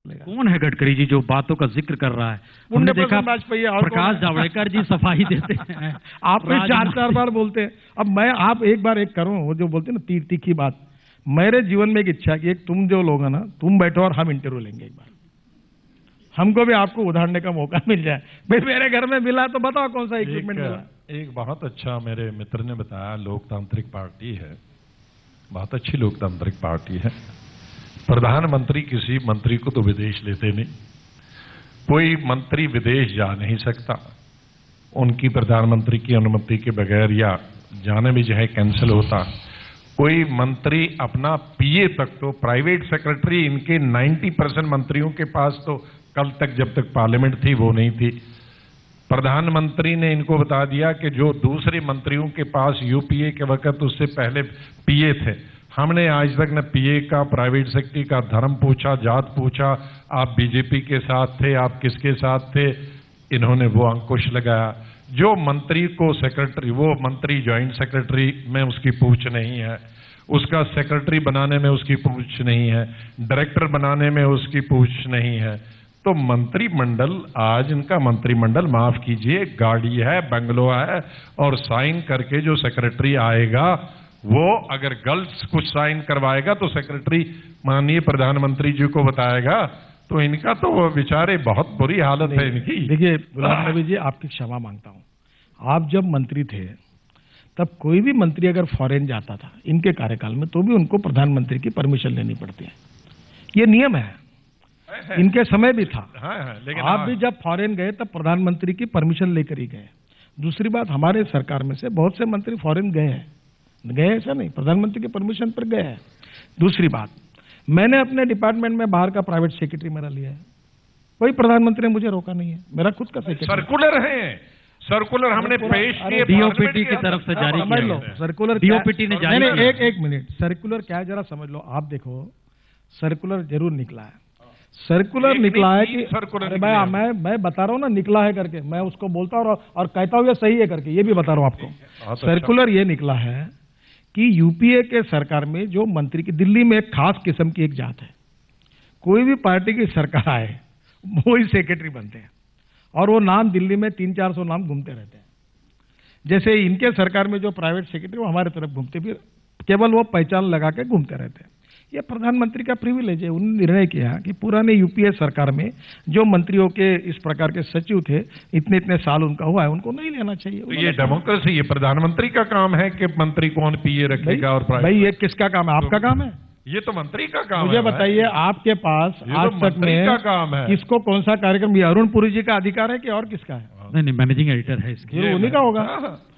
कौन है गडकरी जी जो बातों का जिक्र कर रहा है? हमने देखा प्रकाश जावड़ेकर जी सफाई देते हैं, आप चार बार बोलते हैं। अब आप एक बार एक करो, वो जो बोलते हैं ना तीखी बात। मेरे जीवन में एक इच्छा है कि एक तुम जो लोग है ना, तुम बैठो और हम इंटरव्यू लेंगे एक बार, हमको भी आपको उधारने का मौका मिल जाए। भाई मेरे घर में मिला तो बताओ कौन सा इक्विपमेंट मिला। एक बहुत अच्छा मेरे मित्र ने बताया, लोकतांत्रिक पार्टी है, बहुत अच्छी लोकतांत्रिक पार्टी है। प्रधानमंत्री किसी मंत्री को तो विदेश लेते नहीं, कोई मंत्री विदेश जा नहीं सकता उनकी प्रधानमंत्री की अनुमति के बगैर, या जाने भी चाहे कैंसिल होता। कोई मंत्री अपना पीए तक तो, प्राइवेट सेक्रेटरी इनके 90% मंत्रियों के पास तो कल तक जब तक पार्लियामेंट थी वो नहीं थी। प्रधानमंत्री ने इनको बता दिया कि जो दूसरे मंत्रियों के पास यूपीए के वक्त उससे पहले पीए थे, हमने आज तक न पीए का, प्राइवेट सेक्रेटरी का धर्म पूछा, जात पूछा, आप बीजेपी के साथ थे, आप किसके साथ थे। इन्होंने वो अंकुश लगाया। जो मंत्री को सेक्रेटरी, वो मंत्री ज्वाइंट सेक्रेटरी में उसकी पूछ नहीं है, उसका सेक्रेटरी बनाने में उसकी पूछ नहीं है, डायरेक्टर बनाने में उसकी पूछ नहीं है। तो मंत्रिमंडल, आज इनका मंत्रिमंडल, माफ कीजिए, गाड़ी है, बंगलो है, और साइन करके जो सेक्रेटरी आएगा वो अगर गलत कुछ साइन करवाएगा तो सेक्रेटरी माननीय प्रधानमंत्री जी को बताएगा। तो इनका तो वो बेचारे बहुत बुरी हालत है इनकी। देखिए गुलाम नबी जी, आपकी क्षमा मांगता हूं। आप जब मंत्री थे तब कोई भी मंत्री अगर फॉरेन जाता था इनके कार्यकाल में, तो भी उनको प्रधानमंत्री की परमिशन लेनी पड़ती है। ये नियम है, इनके समय भी था। लेकिन आप भी जब फॉरेन गए तब प्रधानमंत्री की परमिशन लेकर ही गए। दूसरी बात, हमारे सरकार में से बहुत से मंत्री फॉरेन गए हैं, ऐसा नहीं, प्रधानमंत्री की परमिशन पर गए हैं। दूसरी बात, मैंने अपने डिपार्टमेंट में बाहर का प्राइवेट सेक्रेटरी मेरा लिया है, कोई प्रधानमंत्री ने मुझे रोका नहीं है, मेरा खुद का सेक्रेटरी। सर्कुलर है, सर्कुलर हमने पेश किए, डीओपीटी की तरफ से जारी समझ लो। सर्कुलर डीओपीटी ने जारी किया। एक मिनट, सर्कुलर क्या है जरा समझ लो। आप देखो, सर्कुलर जरूर निकला है, सर्कुलर निकला है कि मैं बता रहा हूं ना, निकला है करके, मैं उसको बोलता हूं और कहता हूं ये सही है करके, ये भी बता रहा हूं आपको। सर्कुलर ये निकला है कि यूपीए के सरकार में जो मंत्री की, दिल्ली में एक खास किस्म की एक जात है, कोई भी पार्टी की सरकार आए वो ही सेक्रेटरी बनते हैं, और वो नाम दिल्ली में 300-400 नाम घूमते रहते हैं। जैसे इनके सरकार में जो प्राइवेट सेक्रेटरी वो हमारे तरफ घूमते, फिर केवल वो पहचान लगा के घूमते रहते हैं। ये प्रधानमंत्री का प्रिविलेज है। उन्होंने निर्णय किया कि पुराने यूपीए सरकार में जो मंत्रियों के इस प्रकार के सचिव थे, इतने साल उनका हुआ है, उनको नहीं लेना चाहिए। तो ये डेमोक्रेसी, ये प्रधानमंत्री का काम है कि मंत्री कौन पीए रखेगा और भाई ये किसका काम है? आपका काम है? ये तो मंत्री का काम है। मुझे बताइए, आपके पास आज तक में काम है, किसको कौन सा कार्यक्रम, ये अरुण पुरी जी का अधिकार है कि और किसका है? नहीं, मैनेजिंग एडिटर है इसके, उन्हीं का होगा।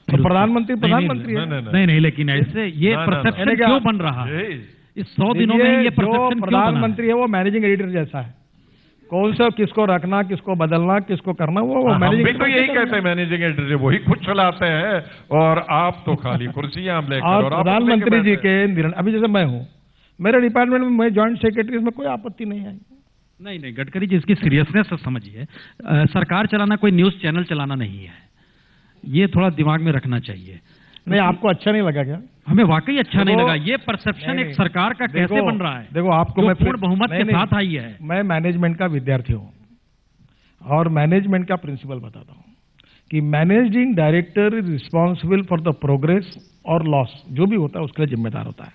तो प्रधानमंत्री है। नहीं, लेकिन ऐसे ये परसेप्शन क्यों बन रहा है इस 100 दिनों में? ये परसेप्शन प्रधानमंत्री है वो मैनेजिंग एडिटर जैसा है, कौन सा किसको रखना, किसको बदलना, किसको करना, वो मैनेजिंग। तो यही कहते हैं मैनेजिंग एडिटर, वही खुद चलाते हैं और आप तो खाली कुर्सियां लेकर। और प्रधानमंत्री जी के निर्णय, अभी जैसे मैं हूँ, मेरे डिपार्टमेंट में मैं ज्वाइंट सेक्रेटरी, में कोई आपत्ति नहीं आई। नहीं, गडकरी जी इसकी सीरियसनेस से समझिए। सरकार चलाना कोई न्यूज चैनल चलाना नहीं है, ये थोड़ा दिमाग में रखना चाहिए। नहीं, आपको अच्छा नहीं लगा क्या? हमें वाकई अच्छा नहीं लगा। ये परसेप्शन एक सरकार का कैसे बन रहा है? देखो, आपको मैं पूर्ण बहुमत के साथ आई है। मैं मैनेजमेंट का विद्यार्थी हूं और मैनेजमेंट का प्रिंसिपल बताता हूं कि managing director is responsible for the progress और लॉस, जो भी होता है उसके लिए जिम्मेदार होता है,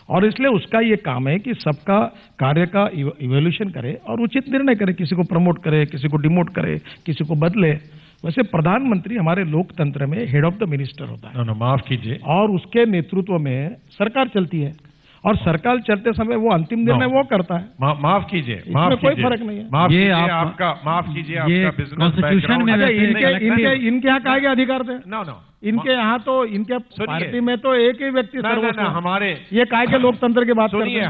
और इसलिए उसका ये काम है कि सबका कार्य का इवैल्यूएशन करे और उचित निर्णय करे, किसी को प्रमोट करे, किसी को डिमोट करे, किसी को बदले। वैसे प्रधानमंत्री हमारे लोकतंत्र में हेड ऑफ द मिनिस्टर होता है। माफ कीजिए, और उसके नेतृत्व में सरकार चलती है, और सरकार चलते समय वो अंतिम निर्णय वो करता है। माफ कीजिए, कोई फर्क नहीं है। माफ कीजिए, आपका बिजनेस कॉन्स्टिट्यूशन में इनके यहाँ कहा गया अधिकार थे? इनके यहाँ तो, इनके पार्टी में तो एक ही व्यक्ति सर्वोच्च, हमारे ये काय के लोकतंत्र की बात सुनिए,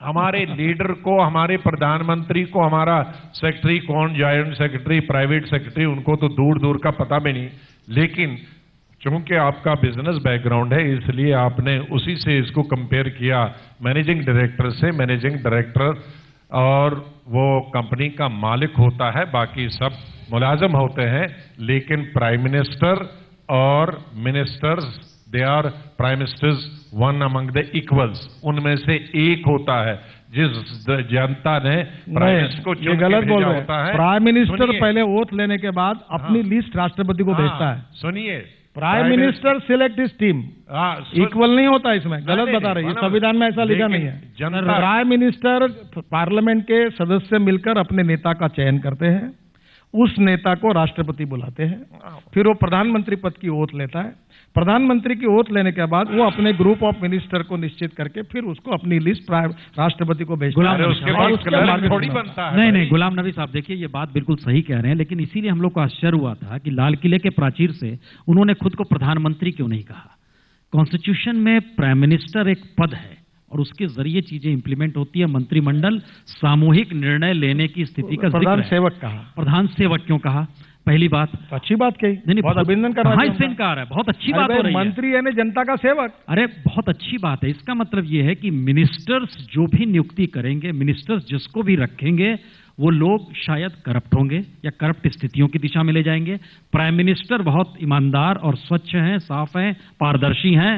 हमारे लीडर को, हमारे प्रधानमंत्री को हमारा सेक्रेटरी कौन, ज्वाइंट सेक्रेटरी, प्राइवेट सेक्रेटरी, उनको तो दूर दूर का पता भी नहीं। लेकिन चूंकि आपका बिजनेस बैकग्राउंड है, इसलिए आपने उसी से इसको कंपेयर किया मैनेजिंग डायरेक्टर से। मैनेजिंग डायरेक्टर और वो कंपनी का मालिक होता है, बाकी सब मुलाजम होते हैं, लेकिन प्राइम मिनिस्टर और ministers they are prime ministers one among the equals, उनमें से एक होता है जिस जनता ने प्राइम मिनिस्टर को चुन के भेजा होता है। प्राइम मिनिस्टर पहले ओथ लेने के बाद अपनी लिस्ट राष्ट्रपति को भेजता है। सुनिए, prime minister select his team, equal नहीं होता इसमें, गलत बता रही है, संविधान में ऐसा लिखा नहीं है। प्राइम मिनिस्टर पार्लियामेंट के सदस्य मिलकर अपने नेता का चयन करते हैं, उस नेता को राष्ट्रपति बुलाते हैं, फिर वो प्रधानमंत्री पद की ओथ लेता है। प्रधानमंत्री की ओथ लेने के बाद वो अपने ग्रुप ऑफ मिनिस्टर को निश्चित करके फिर उसको अपनी लिस्ट राष्ट्रपति को भेजता है। थोड़ी बनता है। नहीं, गुलाम नबी साहब देखिए, ये बात बिल्कुल सही कह रहे हैं, लेकिन इसीलिए हम लोग को आश्चर्य हुआ था कि लाल किले के प्राचीर से उन्होंने खुद को प्रधानमंत्री क्यों नहीं कहा। कॉन्स्टिट्यूशन में प्राइम मिनिस्टर एक पद है और उसके जरिए चीजें इंप्लीमेंट होती है। मंत्रिमंडल सामूहिक निर्णय लेने की स्थिति का प्रधान सेवक कहा, प्रधान सेवक क्यों कहा? पहली बात अच्छी बात कही, नहीं, बहुत अभिनंदन कर रहा है, इनकार है, बहुत अच्छी बात हो रही है। मंत्री यानी जनता का सेवक, अरे बहुत अच्छी बात है। इसका मतलब यह है कि मिनिस्टर्स जो भी नियुक्ति करेंगे, मिनिस्टर्स जिसको भी रखेंगे, वो लोग शायद करप्ट होंगे या करप्ट स्थितियों की दिशा में ले जाएंगे। प्राइम मिनिस्टर बहुत ईमानदार और स्वच्छ हैं, साफ हैं, पारदर्शी हैं,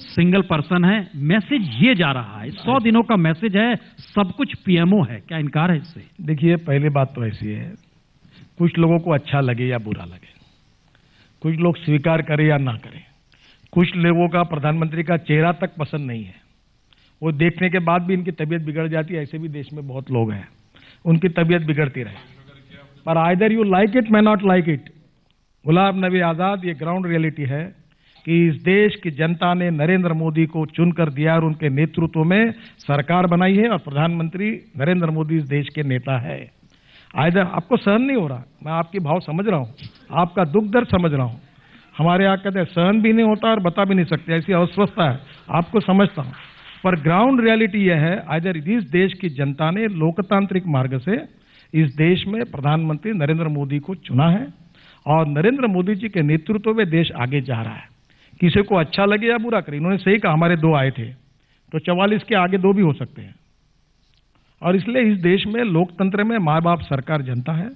सिंगल पर्सन है। मैसेज ये जा रहा है, 100 दिनों का मैसेज है, सब कुछ पीएमओ है, क्या इनकार है इससे? देखिए, पहली बात तो ऐसी है, कुछ लोगों को अच्छा लगे या बुरा लगे, कुछ लोग स्वीकार करें या ना करें, कुछ लोगों का प्रधानमंत्री का चेहरा तक पसंद नहीं है, वो देखने के बाद भी इनकी तबीयत बिगड़ जाती है। ऐसे भी देश में बहुत लोग हैं, उनकी तबीयत बिगड़ती रहे, पर either you like it, may not like it. Ghulam Nabi Azad, ये ग्राउंड रियलिटी है कि इस देश की जनता ने नरेंद्र मोदी को चुनकर दिया और उनके नेतृत्व में सरकार बनाई है और प्रधानमंत्री नरेंद्र मोदी इस देश के नेता है। आइदर आपको सहन नहीं हो रहा, मैं आपकी भाव समझ रहा हूं, आपका दुख दर्द समझ रहा हूं। हमारे यहाँ कहते हैं सहन भी नहीं होता और बता भी नहीं सकते, ऐसी अस्वस्थता है, आपको समझता हूं, पर ग्राउंड रियलिटी यह है, आइदर इस देश की जनता ने लोकतांत्रिक मार्ग से इस देश में प्रधानमंत्री नरेंद्र मोदी को चुना है और नरेंद्र मोदी जी के नेतृत्व में देश आगे जा रहा है। किसी को अच्छा लगे या बुरा करे, इन्होंने सही कहा, हमारे 2 आए थे, तो 44 के आगे 2 भी हो सकते हैं। और इसलिए इस देश में लोकतंत्र में माँ बाप सरकार जनता है।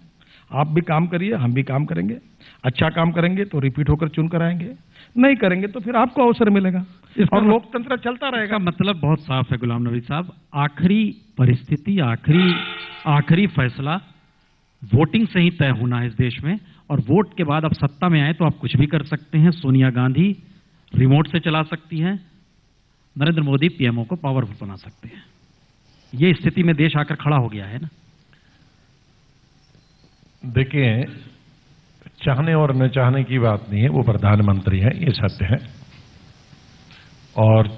आप भी काम करिए, हम भी काम करेंगे, अच्छा काम करेंगे तो रिपीट होकर चुन कर आएंगे, नहीं करेंगे तो फिर आपको अवसर मिलेगा और लोकतंत्र चलता रहेगा। मतलब बहुत साफ है गुलाम नबी साहब, आखिरी परिस्थिति, आखिरी फैसला वोटिंग से ही तय होना है इस देश में, और वोट के बाद आप सत्ता में आए तो आप कुछ भी कर सकते हैं। सोनिया गांधी रिमोट से चला सकती हैं, नरेंद्र मोदी पीएमओ को पावरफुल बना सकते हैं। ये स्थिति में देश आकर खड़ा हो गया है ना। देखिए, चाहने और न चाहने की बात नहीं है, वो प्रधानमंत्री हैं, ये सत्य है, और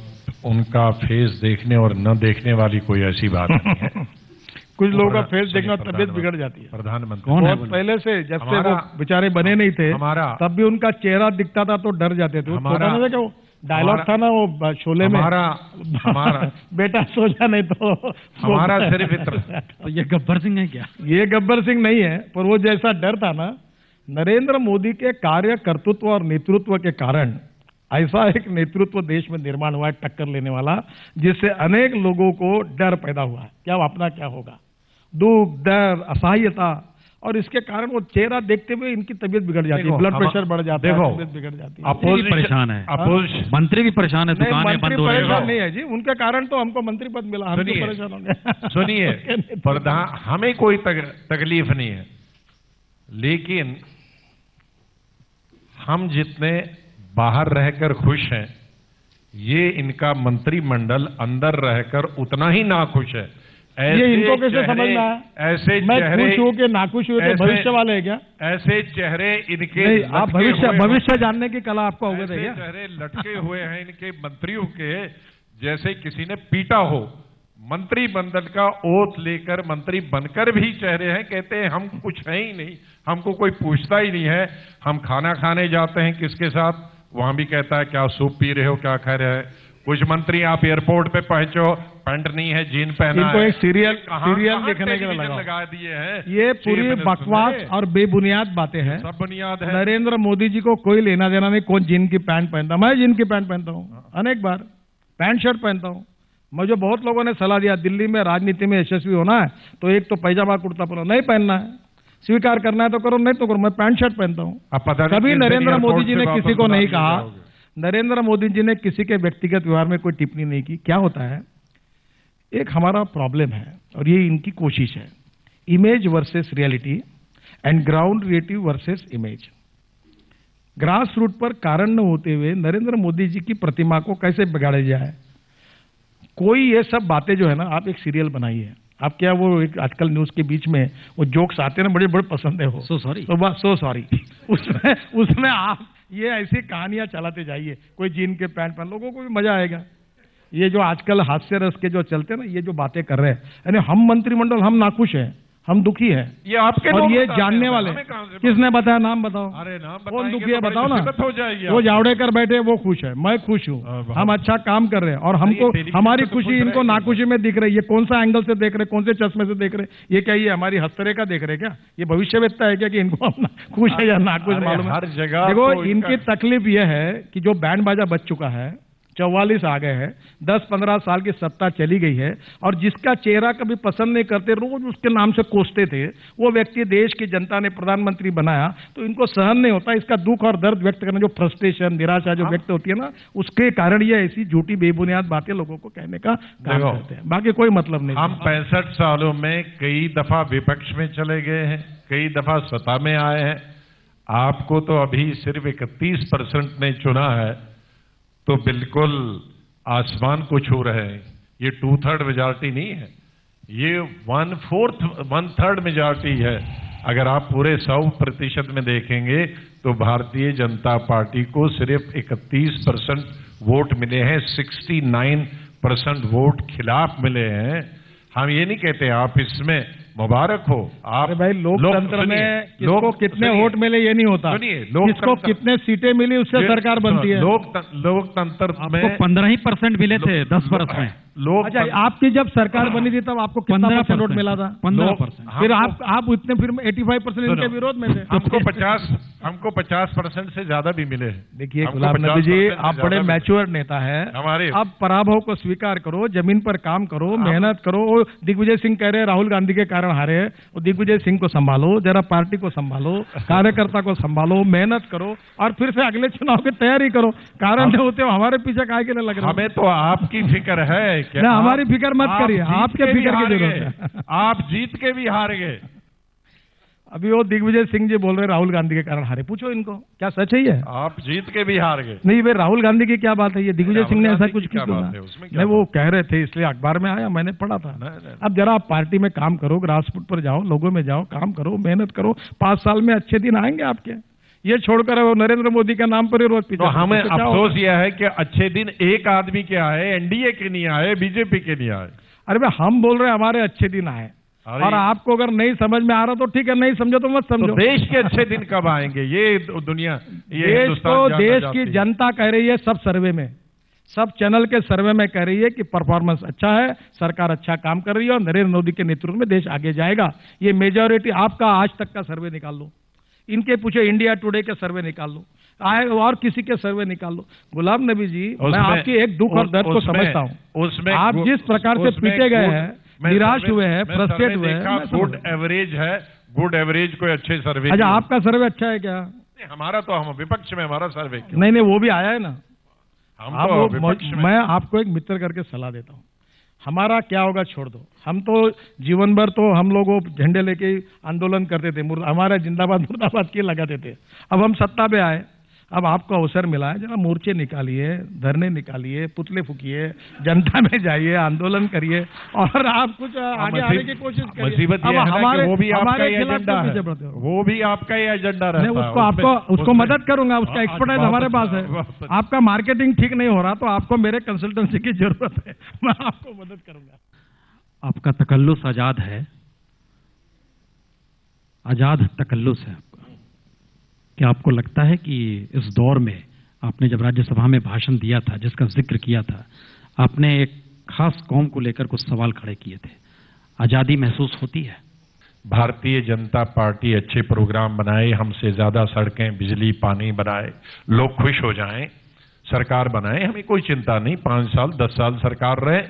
उनका फेस देखने और न देखने वाली कोई ऐसी बात नहीं है। कुछ लोगों का फेस देखना तबीयत बिगड़ जाती है। प्रधानमंत्री कौन है? पहले से जब से वो बेचारे बने नहीं थे तब भी उनका चेहरा दिखता था तो डर जाते थे। हमारा डायलॉग था ना वो शोले में, हमारा बेटा सो जा नहीं तो हमारा सिर्फ इतना। तो ये गब्बर सिंह है क्या? ये गब्बर सिंह नहीं है, पर वो जैसा डर था ना, नरेंद्र मोदी के कार्य कर्तृत्व और नेतृत्व के कारण ऐसा एक नेतृत्व देश में निर्माण हुआ है, टक्कर लेने वाला, जिससे अनेक लोगों को डर पैदा हुआ है, क्या अपना क्या होगा, दुख, डर, असहायता, और इसके कारण वो चेहरा देखते हुए इनकी तबीयत बिगड़ जाती है, ब्लड प्रेशर बढ़ जाता है, तबीयत बिगड़ जाती है। अपोजिशन परेशान है, मंत्री भी परेशान है, दुकानें बंद हो रही है। नहीं है जी, उनके कारण तो हमको मंत्री पद मिला, हम तो परेशान होंगे। सुनिए, प्रधान, हमें कोई तकलीफ नहीं है, लेकिन हम जितने बाहर रहकर खुश हैं, ये इनका मंत्रिमंडल अंदर रहकर उतना ही नाखुश है। ये इनको कैसे समझना है? ऐसे मैं चेहरे, खुश हूं कि नाखुश हुए तो भविष्य वाले है क्या? ऐसे चेहरे इनके, आप भविष्य जानने की कला आपको अवगत है क्या? चेहरे लटके हुए हैं इनके मंत्रियों के, जैसे किसी ने पीटा हो। मंत्रिमंडल का ओथ लेकर मंत्री बनकर भी चेहरे हैं, कहते हैं हम कुछ है ही नहीं, हमको कोई पूछता ही नहीं है। हम खाना खाने जाते हैं किसके साथ, वहां भी कहता है क्या सूप पी रहे हो, क्या खा रहे हैं। कुछ मंत्री आप एयरपोर्ट पे पहुंचो, पैंट नहीं है, जीन पहना इनको है। एक सीरियल देखने के लिए लगा दिए हैं। ये पूरी बकवास और बेबुनियाद बातें हैं, सब बुनियाद है। नरेंद्र मोदी जी को कोई लेना देना नहीं, कौन जीन की पैंट पहनता, मैं जीन की पैंट पहनता हूँ, अनेक बार पैंट शर्ट पहनता हूँ। मुझे बहुत लोगों ने सलाह दिया, दिल्ली में राजनीति में यशस्वी होना है तो एक तो पैजामा कुर्ता पहनो, नहीं पहनना है, स्वीकार करना है तो करो, नहीं तो करो, मैं पैंट शर्ट पहनता हूँ। कभी नरेंद्र मोदी जी ने किसी को नहीं कहा, नरेंद्र मोदी जी ने किसी के व्यक्तिगत व्यवहार में कोई टिप्पणी नहीं की। क्या होता है, एक हमारा प्रॉब्लम है और ये इनकी कोशिश है, image versus reality and ground reality versus image. Grass root पर कारण न होते हुए नरेंद्र मोदी जी की प्रतिमा को कैसे बिगाड़ा जाए, कोई ये सब बातें जो है ना, आप एक सीरियल बनाइए। आप क्या वो एक आजकल न्यूज के बीच में वो जोक्स आते हैं ना, बड़े बड़े पसंद है वो, सो सॉरी उसमें आप ये ऐसी कहानियां चलाते जाइए, कोई जीन के पैंट पहन, लोगों को भी मजा आएगा। ये जो आजकल हास्य रस के जो चलते हैं ना, ये जो बातें कर रहे हैं, यानी हम मंत्रिमंडल हम नाखुश हैं, हम दुखी हैं, ये आपके और ये जानने वाले किसने बताया, नाम बताओ। अरे नाम कौन दुखी है बताओ ना। हो जाएगी। वो जावड़ेकर बैठे वो खुश है, मैं खुश हूँ, हम अच्छा काम कर रहे हैं और हमको हमारी खुशी इनको नाखुशी में दिख रही है। कौन सा एंगल से देख रहे, कौन से चश्मे से देख रहे, ये क्या ये हमारी हस्तरेखा देख रहे क्या, ये भविष्यवेत्ता है क्या कि इनको हम खुश है या नाखुश मालूम है। हर जगह देखो इनकी तकलीफ यह है कि जो बैंड बाजा बज चुका है, 44 आ गए हैं, 10-15 साल की सत्ता चली गई है, और जिसका चेहरा कभी पसंद नहीं करते, रोज उसके नाम से कोसते थे, वो व्यक्ति देश की जनता ने प्रधानमंत्री बनाया, तो इनको सहन नहीं होता। इसका दुख और दर्द व्यक्त करना, जो फ्रस्ट्रेशन निराशा जो व्यक्त होती है ना, उसके कारण ये ऐसी झूठी बेबुनियाद बातें लोगों को कहने का काम करते हैं, बाकी कोई मतलब नहीं। हम 65 सालों में कई दफा विपक्ष में चले गए हैं, कई दफा सत्ता में आए हैं। आपको तो अभी सिर्फ 31% ने चुना है, तो बिल्कुल आसमान को छू रहे हैं। ये 2/3 मेजॉरिटी नहीं है, ये 1/3 मेजॉरिटी है। अगर आप पूरे 100% में देखेंगे तो भारतीय जनता पार्टी को सिर्फ 31% वोट मिले हैं, 69% वोट खिलाफ मिले हैं। हम ये नहीं कहते आप इसमें मुबारक हो। आप भाई लोकतंत्र में किसको कितने वोट मिले ये नहीं होता, किसको कितने सीटें मिली उससे सरकार बनती है। लोकतंत्र में 15% मिले थे 10 वर्ष में। अच्छा, आपकी जब सरकार बनी थी तब आपको कितना % वोट मिला था? 15%। फिर आप इतने फिर 85% इनके विरोध में थे। हमको 50% से ज्यादा भी मिले। देखिए गुलाब नबी जी, आप बड़े मैच्योर नेता है, हमारे अब पराभव को स्वीकार करो, जमीन पर काम करो, मेहनत करो। दिग्विजय सिंह कह रहे राहुल गांधी के कारण हारे, और दिग्विजय सिंह को संभालो, जरा पार्टी को संभालो, कार्यकर्ता को संभालो, मेहनत करो और फिर से अगले चुनाव की तैयारी करो। कारण जो होते हो हमारे पीछे काहे के लिए लग रहे हो? हमें तो आपकी फिक्र है। ना हमारी फिक्र मत करिए, आपके फिक्र की जरूरत है। आप जीत के भी हार गए। अभी वो दिग्विजय सिंह जी बोल रहे राहुल गांधी के कारण हारे, पूछो इनको क्या सच है? आप जीत के भी हार गए। नहीं भाई, राहुल गांधी की क्या बात है? ये दिग्विजय सिंह ने ऐसा कुछ किया नहीं, वो कह रहे थे इसलिए अखबार में आया, मैंने पढ़ा था। अब जरा आप पार्टी में काम करो, ग्रास रूट पर जाओ, लोगों में जाओ, काम करो, मेहनत करो, 5 साल में अच्छे दिन आएंगे आपके। ये छोड़कर वो नरेंद्र मोदी का नाम पर ही रोज पीछे। तो हमें अफसोस यह है कि अच्छे दिन एक आदमी के आए, एनडीए के नहीं आए, बीजेपी के नहीं आए। अरे भाई, हम बोल रहे हैं हमारे अच्छे दिन आए, और आपको अगर नहीं समझ में आ रहा तो ठीक है, नहीं समझो तो मत समझो। तो देश के अच्छे दिन कब आएंगे? ये दुनिया, ये हिंदुस्तान, देश की जनता कह रही है, सब सर्वे में, सब चैनल के सर्वे में कह रही है कि परफॉर्मेंस अच्छा है, सरकार अच्छा काम कर रही है और नरेंद्र मोदी के नेतृत्व में देश आगे जाएगा। ये मेजॉरिटी आपका आज तक का सर्वे निकाल लो, इनके पूछे इंडिया टुडे के सर्वे निकाल लो, आए और किसी के सर्वे निकाल लो। गुलाम नबी जी, मैं आपकी एक दुख और दर्द को समझता हूँ। उसमें आप जिस प्रकार से पीटे गए हैं, निराश हुए हैं, फ्रस्ट्रेट हुए हैं। गुड एवरेज है, गुड एवरेज कोई अच्छे सर्वे। अच्छा, आपका सर्वे अच्छा है क्या? हमारा तो, हम विपक्ष में, हमारा सर्वे नहीं, वो भी आया है ना। हम मैं आपको एक मित्र करके सलाह देता हूँ, हमारा क्या होगा छोड़ दो। हम तो जीवन भर तो हम लोग झंडे लेके आंदोलन करते थे, हमारा जिंदाबाद मुर्दाबाद के लगाते थे। अब हम सत्ता पे आए, अब आपको अवसर मिला है, जरा मोर्चे निकालिए, धरने निकालिए, पुतले फूकिए, जनता में जाइए, आंदोलन करिए और आप कुछ आगे आने की कोशिश करिए। मुसीबत ये है कि वो भी आपका ही एजेंडा है, वो भी आपका ही एजेंडा रहता है। उसको आपको उसको मदद करूंगा, उसका एक्सपर्टाइज हमारे पास है। आपका मार्केटिंग ठीक नहीं हो रहा तो आपको मेरे कंसल्टेंसी की जरूरत है, मैं आपको मदद करूंगा। आपका तकल्लुस आजाद है, आजाद तकल्लुस है आपका। क्या आपको लगता है कि इस दौर में आपने जब राज्यसभा में भाषण दिया था, जिसका जिक्र किया था, आपने एक खास कौम को लेकर कुछ सवाल खड़े किए थे, आजादी महसूस होती है? भारतीय जनता पार्टी अच्छे प्रोग्राम बनाए, हमसे ज्यादा सड़कें, बिजली, पानी बनाए, लोग खुश हो जाएं, सरकार बनाए, हमें कोई चिंता नहीं। 5 साल 10 साल सरकार रहे,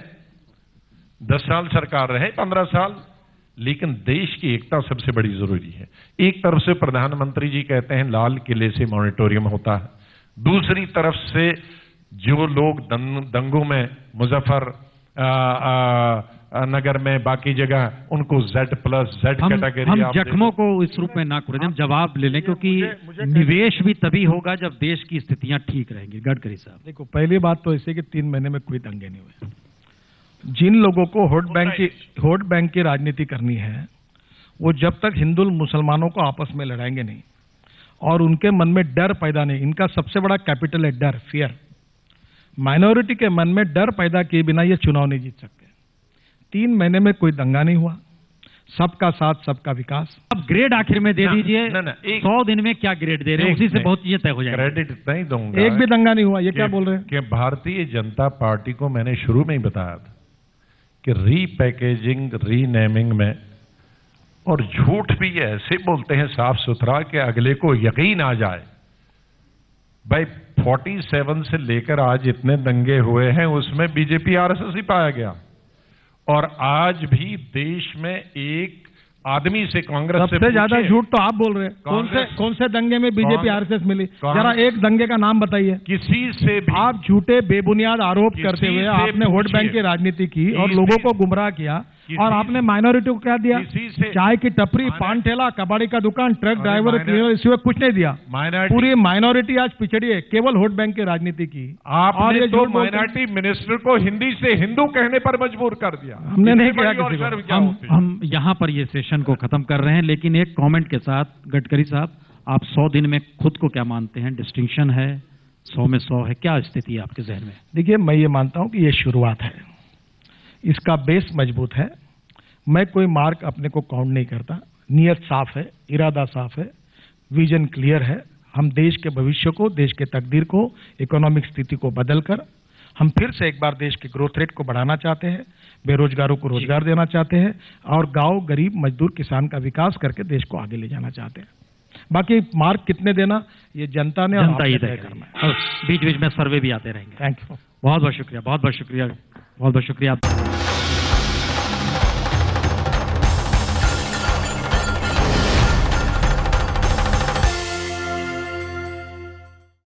10 साल सरकार रहे, 15 साल, लेकिन देश की एकता सबसे बड़ी जरूरी है। एक तरफ से प्रधानमंत्री जी कहते हैं लाल किले से मॉनिटोरियम होता है, दूसरी तरफ से जो लोग दंगों में मुजफ्फर नगर में बाकी जगह उनको Z+ कैटेगरी, हम जख्मों को इस रूप में ना करें, हम जवाब ले लें, क्योंकि निवेश भी तभी होगा जब देश की स्थितियां ठीक रहेंगी। गडकरी साहब, देखो पहली बात तो ऐसे कि 3 महीने में कोई दंगे नहीं हुए। जिन लोगों को वोट बैंक की राजनीति करनी है वो जब तक हिंदू मुसलमानों को आपस में लड़ाएंगे नहीं और उनके मन में डर पैदा नहीं, इनका सबसे बड़ा कैपिटल है डर, फियर। माइनॉरिटी के मन में डर पैदा किए बिना ये चुनाव नहीं जीत सकते। 3 महीने में कोई दंगा नहीं हुआ, सबका साथ सबका विकास। अब ग्रेड आखिर में दे दीजिए, 100 दिन में क्या ग्रेड दे रहे हैं, उसी से बहुत चीजें तय हो जाएंगी। क्रेडिट इतना ही दूंगा, एक भी दंगा नहीं हुआ, ये क्या बोल रहे हैं कि भारतीय जनता पार्टी को मैंने शुरू में ही बताया था कि रीपैकेजिंग, रीनेमिंग में, और झूठ भी ये ऐसे बोलते हैं साफ सुथरा कि अगले को यकीन आ जाए। भाई 47 से लेकर आज इतने दंगे हुए हैं, उसमें बीजेपी RSS ही पाया गया, और आज भी देश में एक आदमी से कांग्रेस सबसे ज्यादा झूठ तो आप बोल रहे हैं। कौन से दंगे में बीजेपी RSS मिली? जरा एक दंगे का नाम बताइए। किसी से भी आप झूठे बेबुनियाद आरोप करते हुए आपने वोट बैंक की राजनीति की और लोगों को गुमराह किया, और आपने माइनॉरिटी को क्या दिया? चाय की टपरी, पान ठेला, कबाड़ी का दुकान, ट्रक ड्राइवर, इसमें कुछ नहीं दिया। पूरी माइनॉरिटी आज पिछड़ी है केवल वोट बैंक की राजनीति की। आपने तो माइनॉरिटी मिनिस्टर को हिंदी से हिंदू कहने पर मजबूर कर दिया। हमने नहीं किया किसी को। हम यहाँ पर ये सेशन को खत्म कर रहे हैं, लेकिन एक कमेंट के साथ, गडकरी साहब, आप 100 दिन में खुद को क्या मानते हैं? डिस्टिंक्शन है, 100 में 100 है, क्या स्थिति है आपके जहन में? देखिए, मैं ये मानता हूं कि ये शुरुआत है, इसका बेस मजबूत है। मैं कोई मार्क अपने को काउंट नहीं करता। नियत साफ है, इरादा साफ है, विजन क्लियर है। हम देश के भविष्य को, देश के तकदीर को, इकोनॉमिक स्थिति को बदलकर हम फिर से एक बार देश के ग्रोथ रेट को बढ़ाना चाहते हैं, बेरोजगारों को रोजगार देना चाहते हैं, और गांव, गरीब, मजदूर, किसान का विकास करके देश को आगे ले जाना चाहते हैं। बाकी मार्क कितने देना ये जनता ने ही तय करना है। बीच बीच में सर्वे भी आते रहेंगे। Thank you. बहुत बहुत शुक्रिया, बहुत बहुत शुक्रिया, बहुत बहुत शुक्रिया।